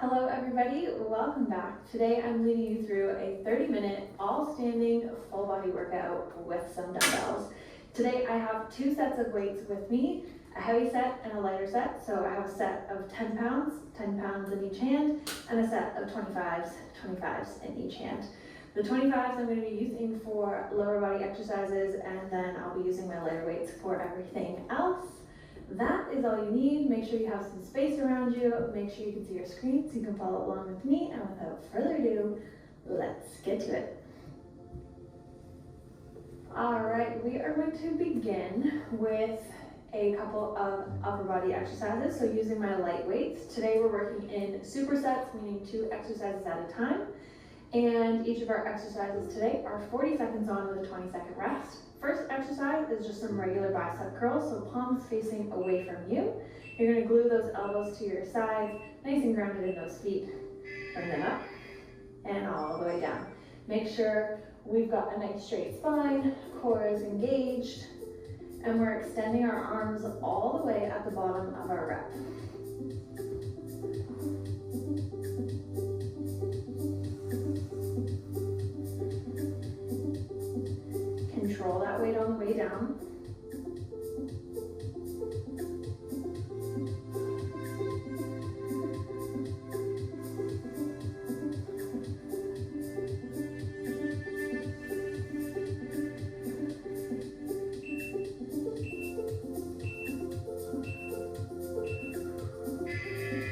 Hello everybody, welcome back. Today I'm leading you through a 30-minute all-standing full body workout with some dumbbells. Today I have two sets of weights with me, a heavy set and a lighter set. So I have a set of 10 pounds in each hand, and a set of 25s in each hand. The 25s I'm going to be using for lower body exercises, and then I'll be using my lighter weights for everything else. That is all you need. Make sure you have some space around you. Make sure you can see your screen so you can follow along with me. And without further ado, let's get to it. All right, we are going to begin with a couple of upper body exercises. So using my light weights. Today we're working in supersets, meaning 2 exercises at a time. And each of our exercises today are 40 seconds on with a 20-second rest. First exercise is just some regular bicep curls, so palms facing away from you. You're going to glue those elbows to your sides, nice and grounded in those feet. Bring them up and all the way down. Make sure we've got a nice straight spine, core is engaged, and we're extending our arms all the way at the bottom of our rep. Control that weight on the way down.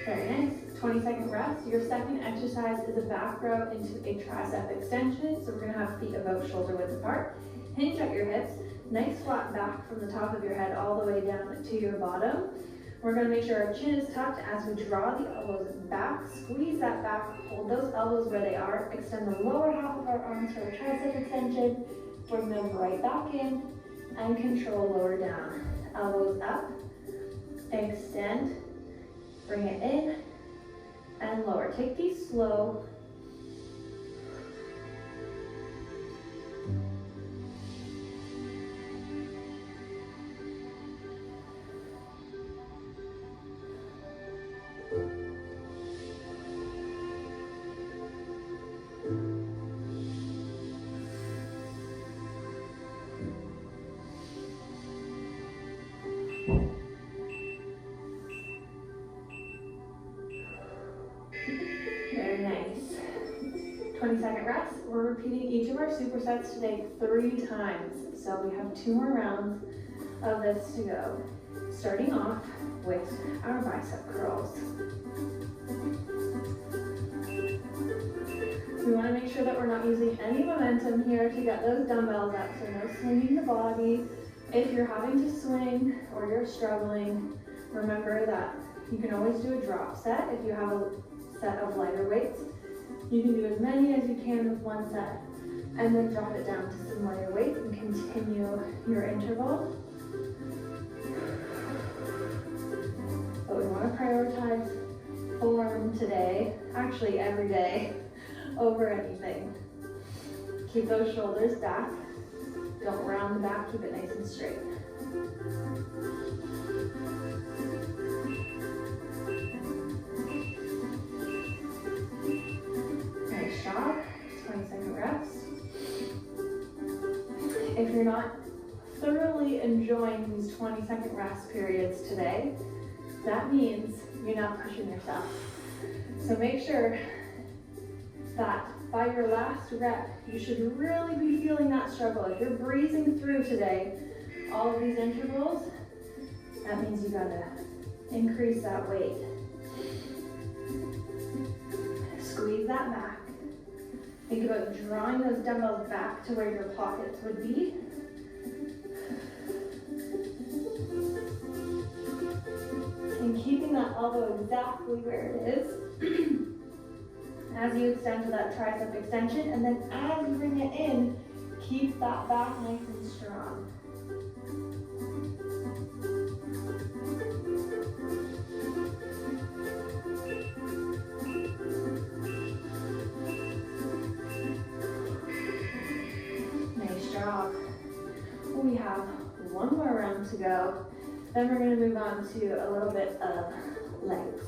Very nice. 20-second rest. Your second exercise is a back row into a tricep extension. So we're going to have feet about shoulder width apart. Hinge at your hips, nice flat back from the top of your head all the way down to your bottom. We're going to make sure our chin is tucked as we draw the elbows back, squeeze that back, hold those elbows where they are, extend the lower half of our arms for a tricep extension, bring them right back in, and control lower down. Elbows up, extend, bring it in, and lower. Take these slow. Very nice. 20-second rest. We're repeating each of our supersets today 3 times. So we have 2 more rounds of this to go. Starting off with our bicep curls. We want to make sure that we're not using any momentum here to get those dumbbells up, so no swinging the body. If you're having to swing or you're struggling, remember that you can always do a drop set if you have a set of lighter weights. You can do as many as you can with one set, and then drop it down to some lighter weights and continue your interval. But we want to prioritize form today, actually every day, over anything. Keep those shoulders back. Don't round the back, keep it nice and straight. Nice job. 20-second rest. If you're not thoroughly enjoying these 20-second rest periods today, that means you're not pushing yourself. So make sure that by your last rep, you should really be feeling that struggle. If you're breezing through today, all of these intervals, that means you gotta increase that weight. Squeeze that back. Think about drawing those dumbbells back to where your pockets would be. And keeping that elbow exactly where it is. As you extend to that tricep extension, and then as you bring it in, keep that back nice and strong. Nice job. We have one more round to go. Then we're going to move on to a little bit of legs.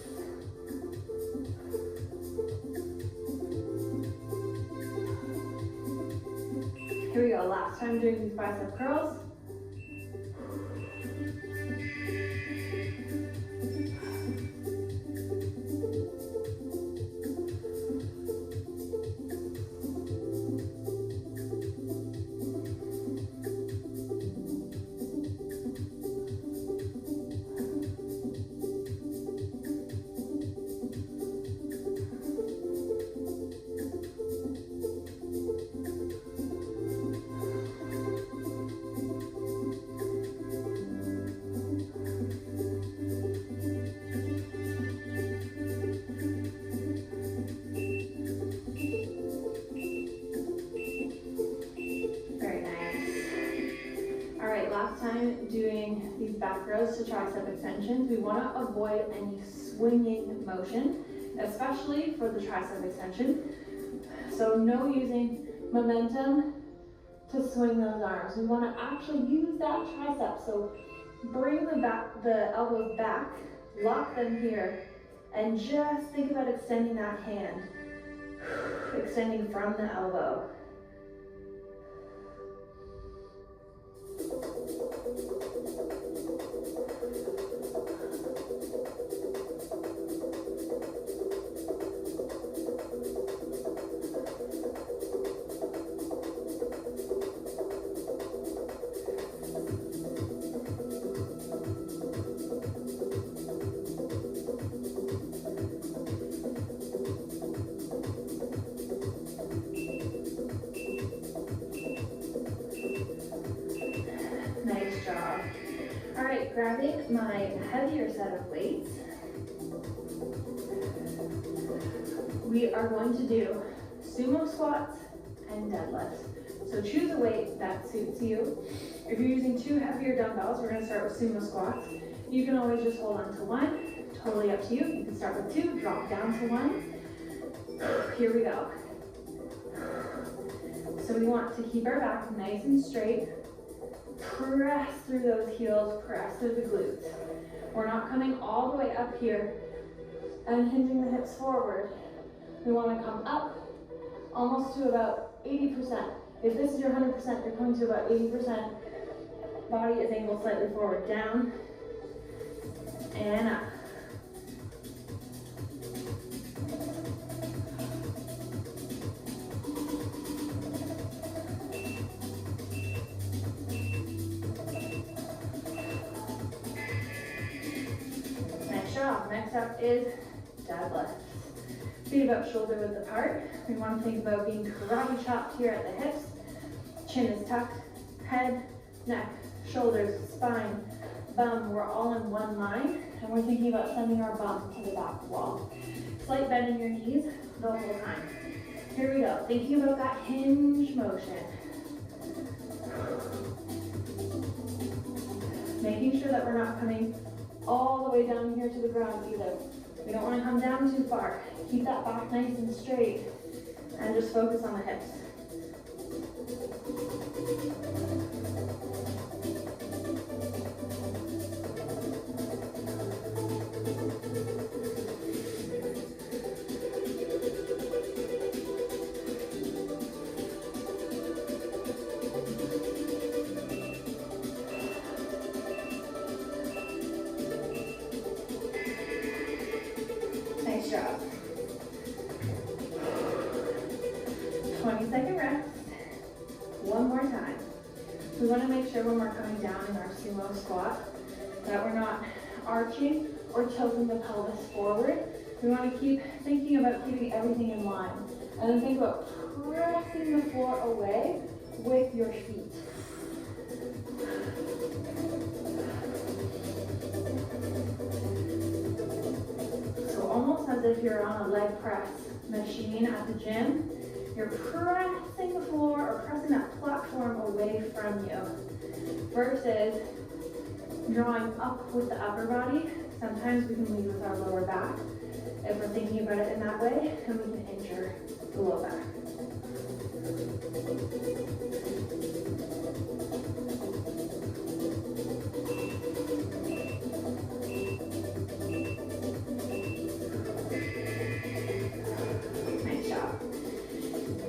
go. Last time doing these bicep curls. Last time doing these back rows to tricep extensions, we want to avoid any swinging motion, especially for the tricep extension. So no using momentum to swing those arms. We want to actually use that tricep. So bring the elbows back, lock them here, and just think about extending that hand, extending from the elbow. Nice job. All right, grabbing my heavier set of weights, we are going to do sumo squats and deadlifts. So choose a weight that suits you. If you're using 2 heavier dumbbells, we're going to start with sumo squats. You can always just hold on to 1, totally up to you. You can start with 2, drop down to 1. Here we go. So we want to keep our back nice and straight. Press through those heels, press through the glutes. We're not coming all the way up here and hinging the hips forward. We want to come up almost to about 80%. If this is your 100%, you're coming to about 80%. Body is angled slightly forward, down and up. Next up is deadlifts. Feet about shoulder width apart. We want to think about being karate chopped here at the hips. Chin is tucked. Head, neck, shoulders, spine, bum. We're all in one line. And we're thinking about sending our bum to the back wall. Slight bend in your knees the whole time. Here we go. Thinking about that hinge motion. Making sure that we're not coming all the way down here to the ground either. We don't want to come down too far. Keep that back nice and straight and just focus on the hips. Nice job. 20-second rest. One more time. We want to make sure when we're coming down in our sumo squat that we're not arching or tilting the pelvis forward. We want to keep thinking about keeping everything in line. And then think about pressing the floor away with your feet. Almost as if you're on a leg press machine at the gym. You're pressing the floor or pressing that platform away from you versus drawing up with the upper body. Sometimes we can lead with our lower back if we're thinking about it in that way, and we can injure the low back.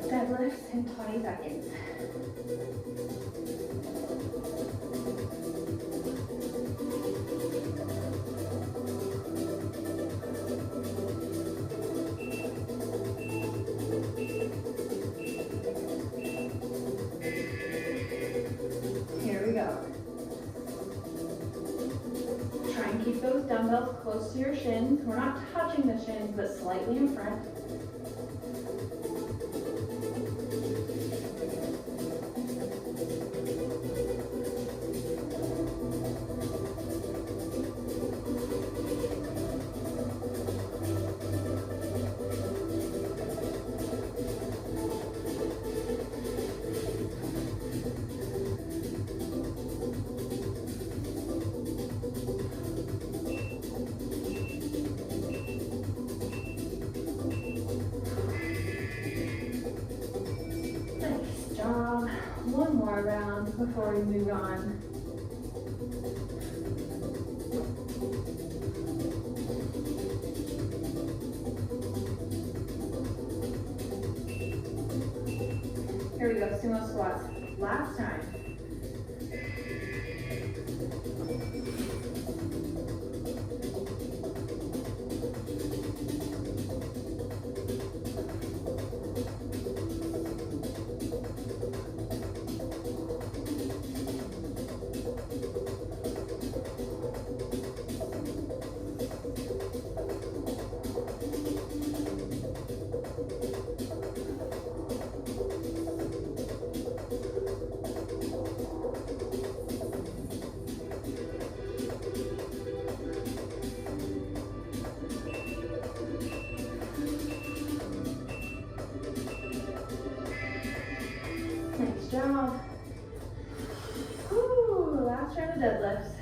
Deadlifts in 20 seconds. to your shins. We're not touching the shins, but slightly in front. One more round before we move on. Here we go, sumo squats. Last time. Nice job. Whew, last round of deadlifts.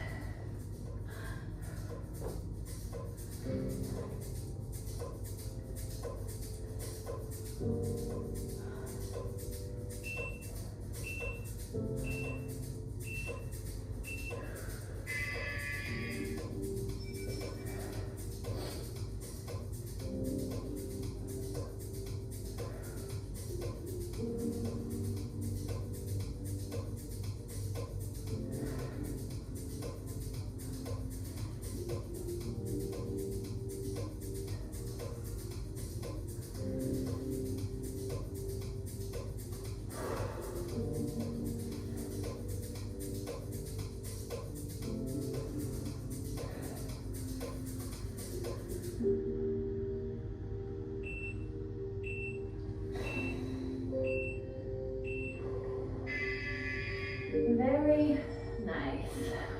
Very nice.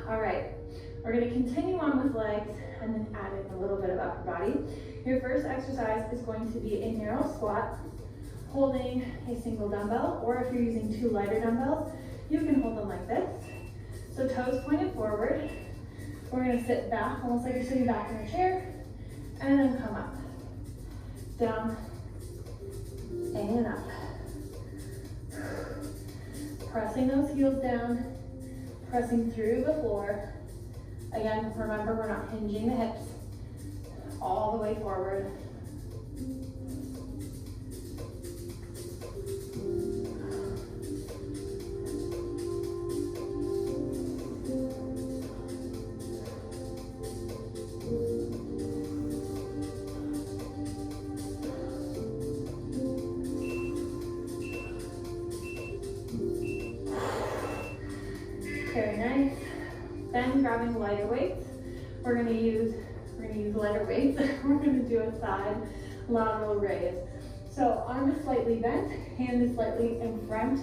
All right, we're gonna continue on with legs and then add in a little bit of upper body. Your first exercise is going to be a narrow squat, holding a single dumbbell, or if you're using two lighter dumbbells, you can hold them like this. So toes pointed forward. We're gonna sit back, almost like you're sitting back in a chair, and then come up, down, and up. Pressing those heels down, pressing through the floor. Again, remember, we're not hinging the hips all the way forward. Very nice. Then grabbing lighter weights. We're gonna use lighter weights. We're gonna do a side lateral raise. So arm is slightly bent, hand is slightly in front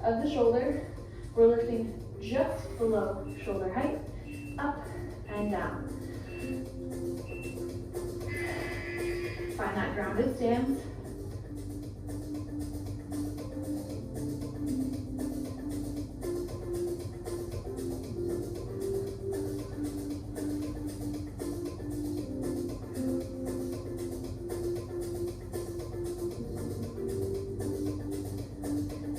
of the shoulder. We're lifting just below shoulder height, up and down. Find that grounded stance.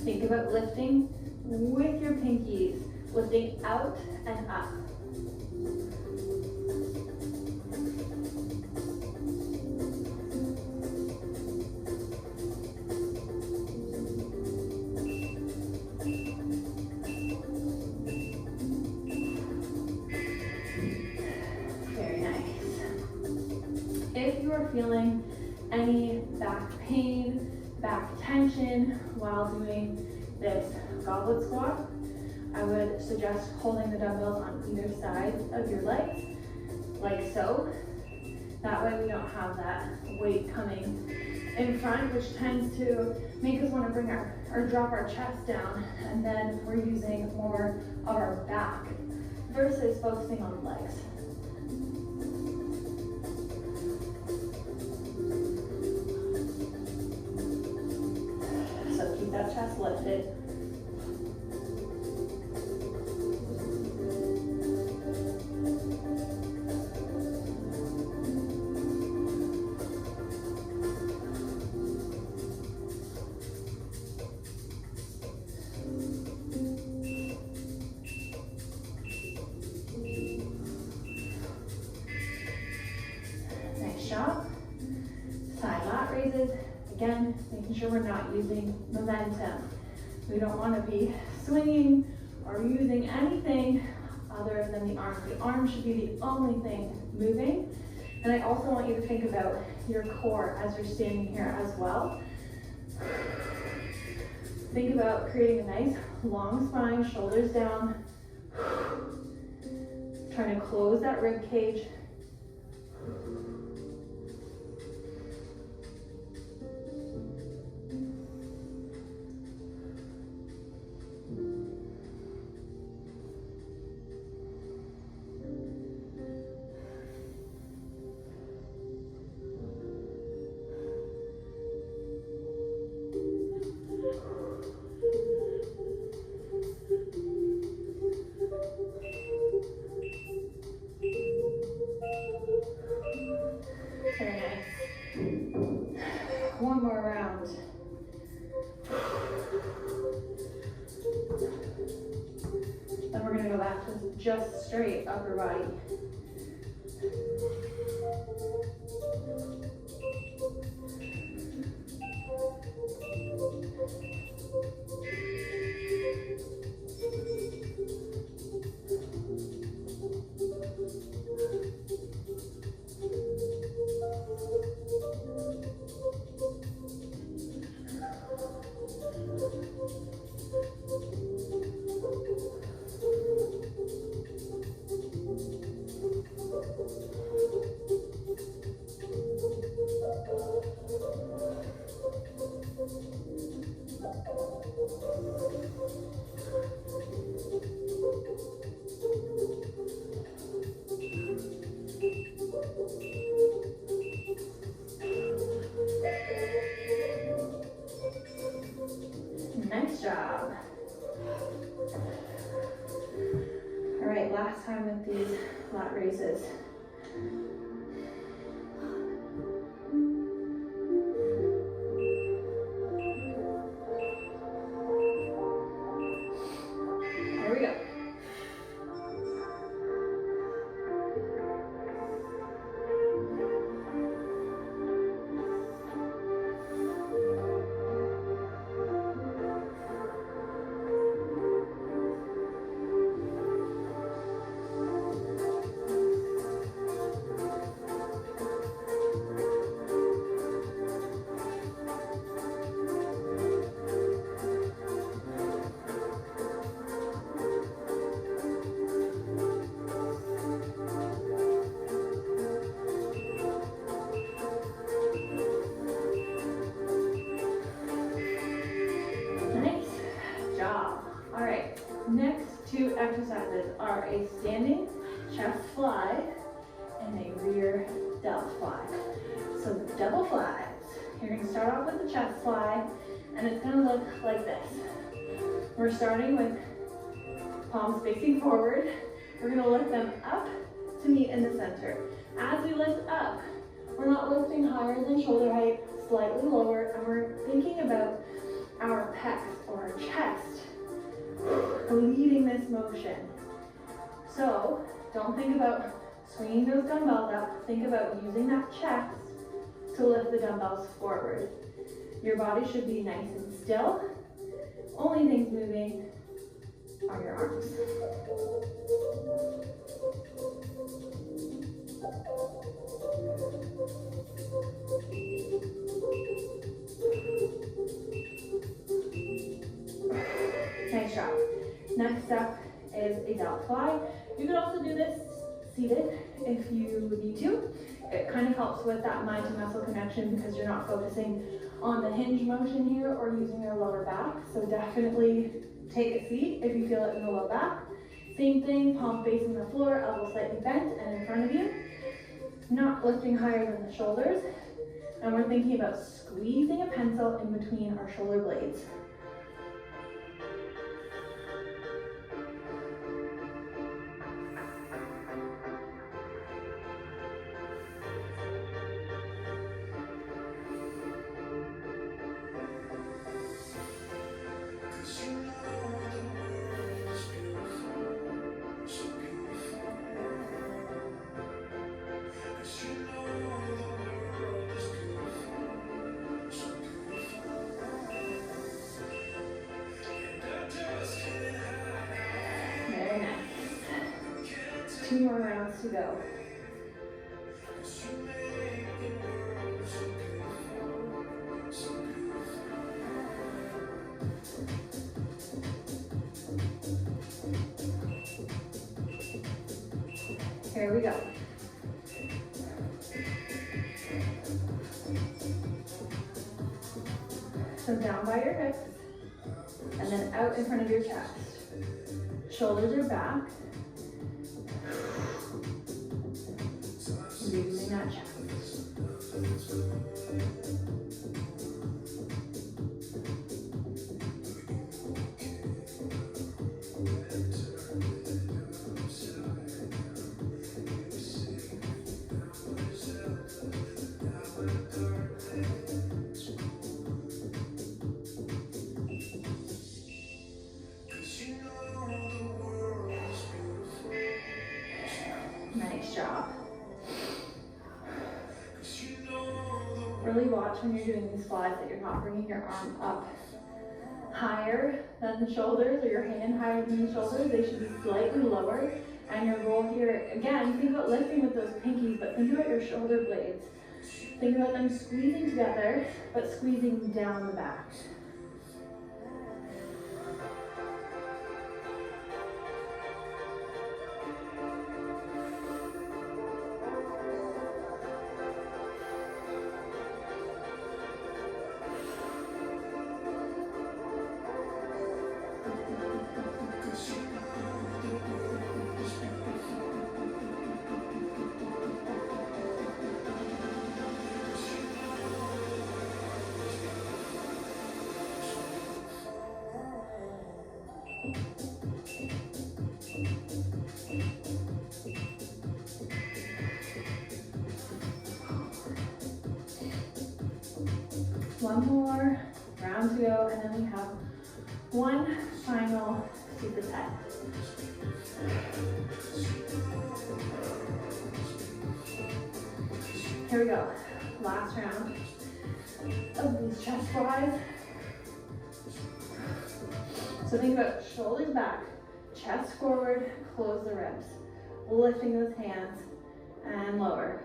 Think about lifting with your pinkies, lifting out and up. Very nice. If you are feeling any back pain, back tension while doing this goblet squat, I would suggest holding the dumbbells on either side of your legs, like so. That way we don't have that weight coming in front, which tends to make us want to bring or drop our chest down, and then we're using more of our back versus focusing on legs. So keep that chest lifted. Side lat raises, again, making sure we're not using momentum. We don't want to be swinging or using anything other than the arms. The arms should be the only thing moving. And I also want you to think about your core as you're standing here as well. Think about creating a nice long spine, shoulders down. Trying to close that rib cage. Very nice. One more round. Then we're going to go back to just straight upper body. Nice job. All right, last time with these lat raises. Here we go. Next two exercises are a standing chest fly and a rear delt fly. So double flies. You're going to start off with the chest fly, and it's going to look like this. We're starting with palms facing forward. We're going to lift them up to meet in the center. As we lift up, we're not lifting higher than shoulder height, slightly lower, and we're thinking about our pecs or our chest leading this motion. So don't think about swinging those dumbbells up. Think about using that chest to lift the dumbbells forward. Your body should be nice and still. Only things moving are your arms. Nice job. Next up is a delt fly. You can also do this seated if you need to. It kind of helps with that mind to muscle connection because you're not focusing on the hinge motion here or using your lower back. So definitely take a seat if you feel it in the low back. Same thing, palm facing the floor, elbow slightly bent and in front of you. Not lifting higher than the shoulders. And we're thinking about squeezing a pencil in between our shoulder blades. Very nice. 2 more rounds to go. Here we go. So down by your hips, and then out in front of your chest. Shoulders are back. Using that chest. Nice job. Really watch when you're doing these slides that you're not bringing your arm up higher than the shoulders or your hand higher than the shoulders. They should be slightly lower. And your goal here, again, think about lifting with those pinkies, but think about your shoulder blades. Think about them squeezing together, but squeezing down the back. One more round to go, and then we have one final superset. Here we go. Last round of these chest flies. So think about shoulders back, chest forward, close the ribs, lifting those hands and lower.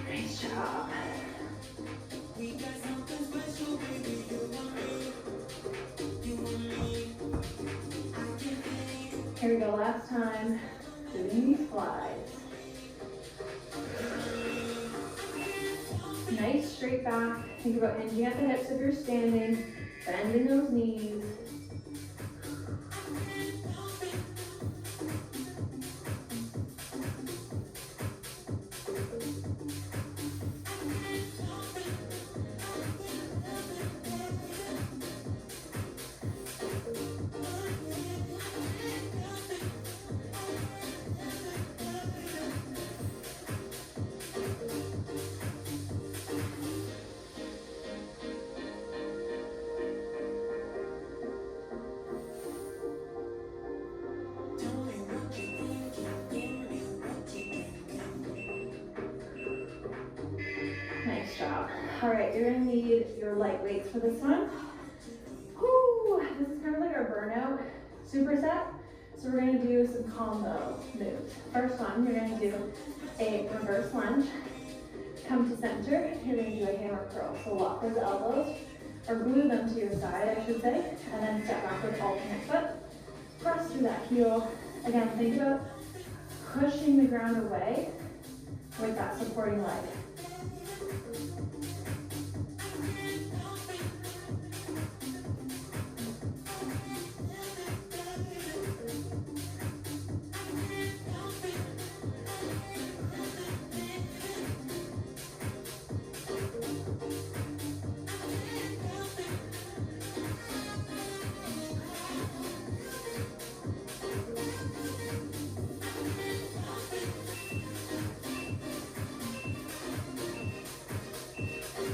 Nice job. Here we go, last time, doing these slides. Nice straight back. Think about hinging at the hips if you're standing, bending those knees. Nice job. All right, you're gonna need your light weights for this one. Whew, this is kind of like our burnout superset. So we're gonna do some combo moves. First one, you're gonna do a reverse lunge. Come to center, you're gonna do a hammer curl. So lock those elbows, or glue them to your side, I should say, and then step back with alternate foot. Press through that heel. Again, think about pushing the ground away with that supporting leg.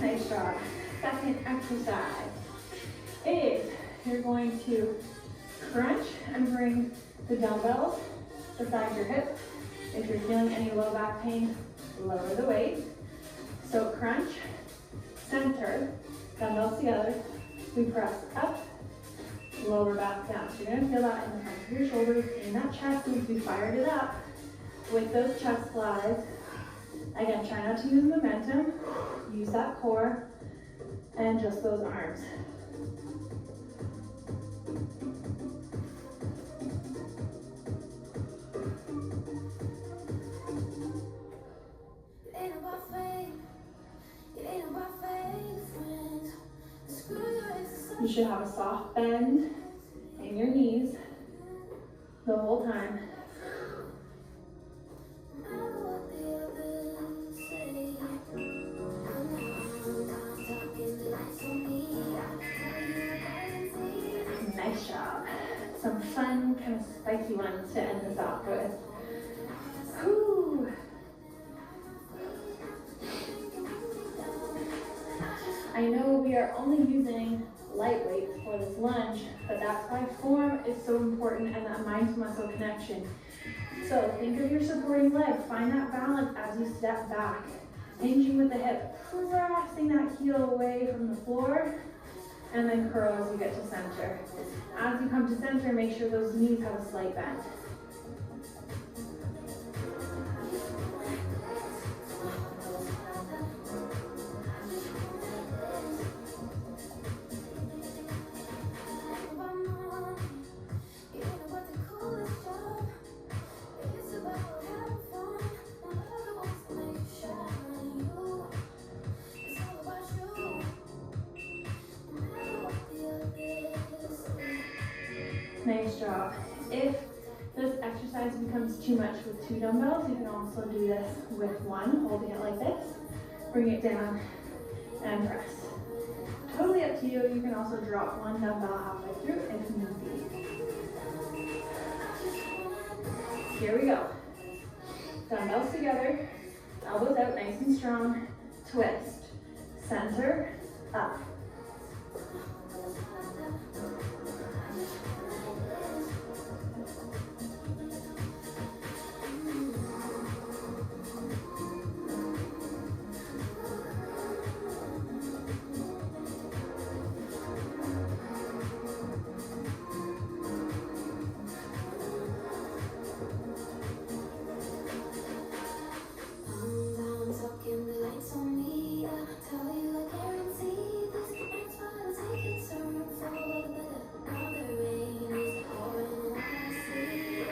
Nice job. Second exercise is you're going to crunch and bring the dumbbells beside your hip. If you're feeling any low back pain, lower the weight. So crunch, center, dumbbells together. We press up, lower back down. So you're gonna feel that in the front of your shoulders, in that chest as we fired it up with those chest flies. Again, try not to use momentum. Use that core and just those arms. You should have a soft bend in your knees the whole time. Nice job. Some fun, kind of spicy ones to end this off with. Whew. I know we are only using light weights for this lunge, but that's why form is so important and that mind to muscle connection. So think of your supporting leg. Find that balance as you step back. Hinging with the hip, pressing that heel away from the floor, and then curl as you get to center. As you come to center, make sure those knees have a slight bend. Nice job. If this exercise becomes too much with 2 dumbbells, you can also do this with 1, holding it like this. Bring it down and press. Totally up to you. You can also drop 1 dumbbell halfway through if need be. Here we go. Dumbbells together, elbows out nice and strong. Twist, center, up.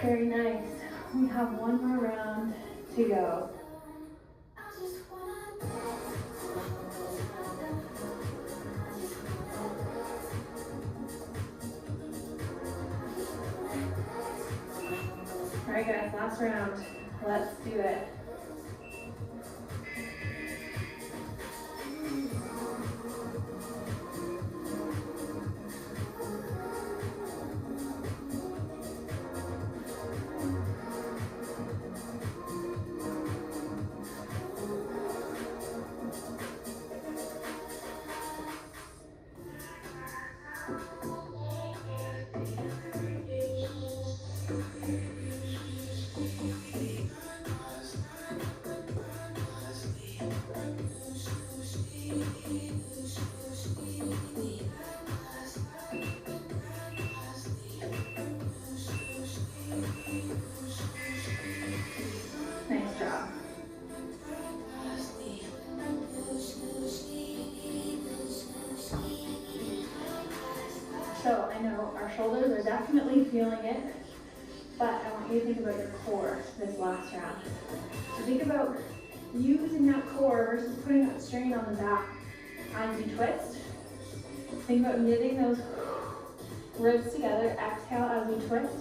Very nice. We have 1 more round to go. All right, guys, last round. Let's do it. So I know our shoulders are definitely feeling it, but I want you to think about your core this last round. So think about using that core versus putting that strain on the back as you twist. Think about knitting those ribs together. Exhale as you twist.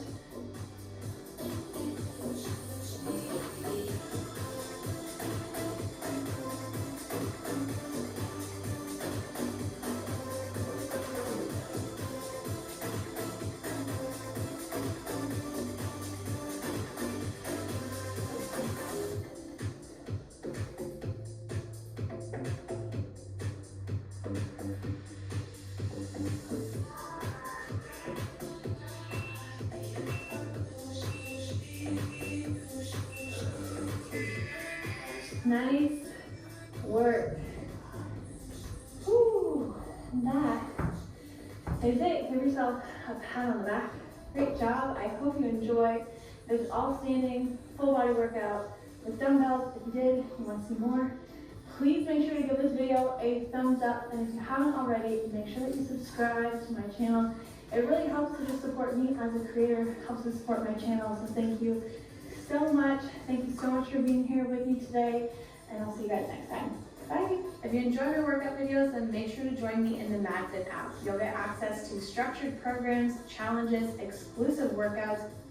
Nice work. Woo. And that is it. Give yourself a pat on the back. Great job. I hope you enjoy this all standing full body workout with dumbbells. If you did, you want to see more, please make sure to give this video a thumbs up. And if you haven't already, make sure that you subscribe to my channel. It really helps to just support me as a creator, helps to support my channel. So thank you so much. Thank you so much for being here with me today, and I'll see you guys next time. Bye. If you enjoy my workout videos, then make sure to join me in the MagFit app. You'll get access to structured programs, challenges, exclusive workouts,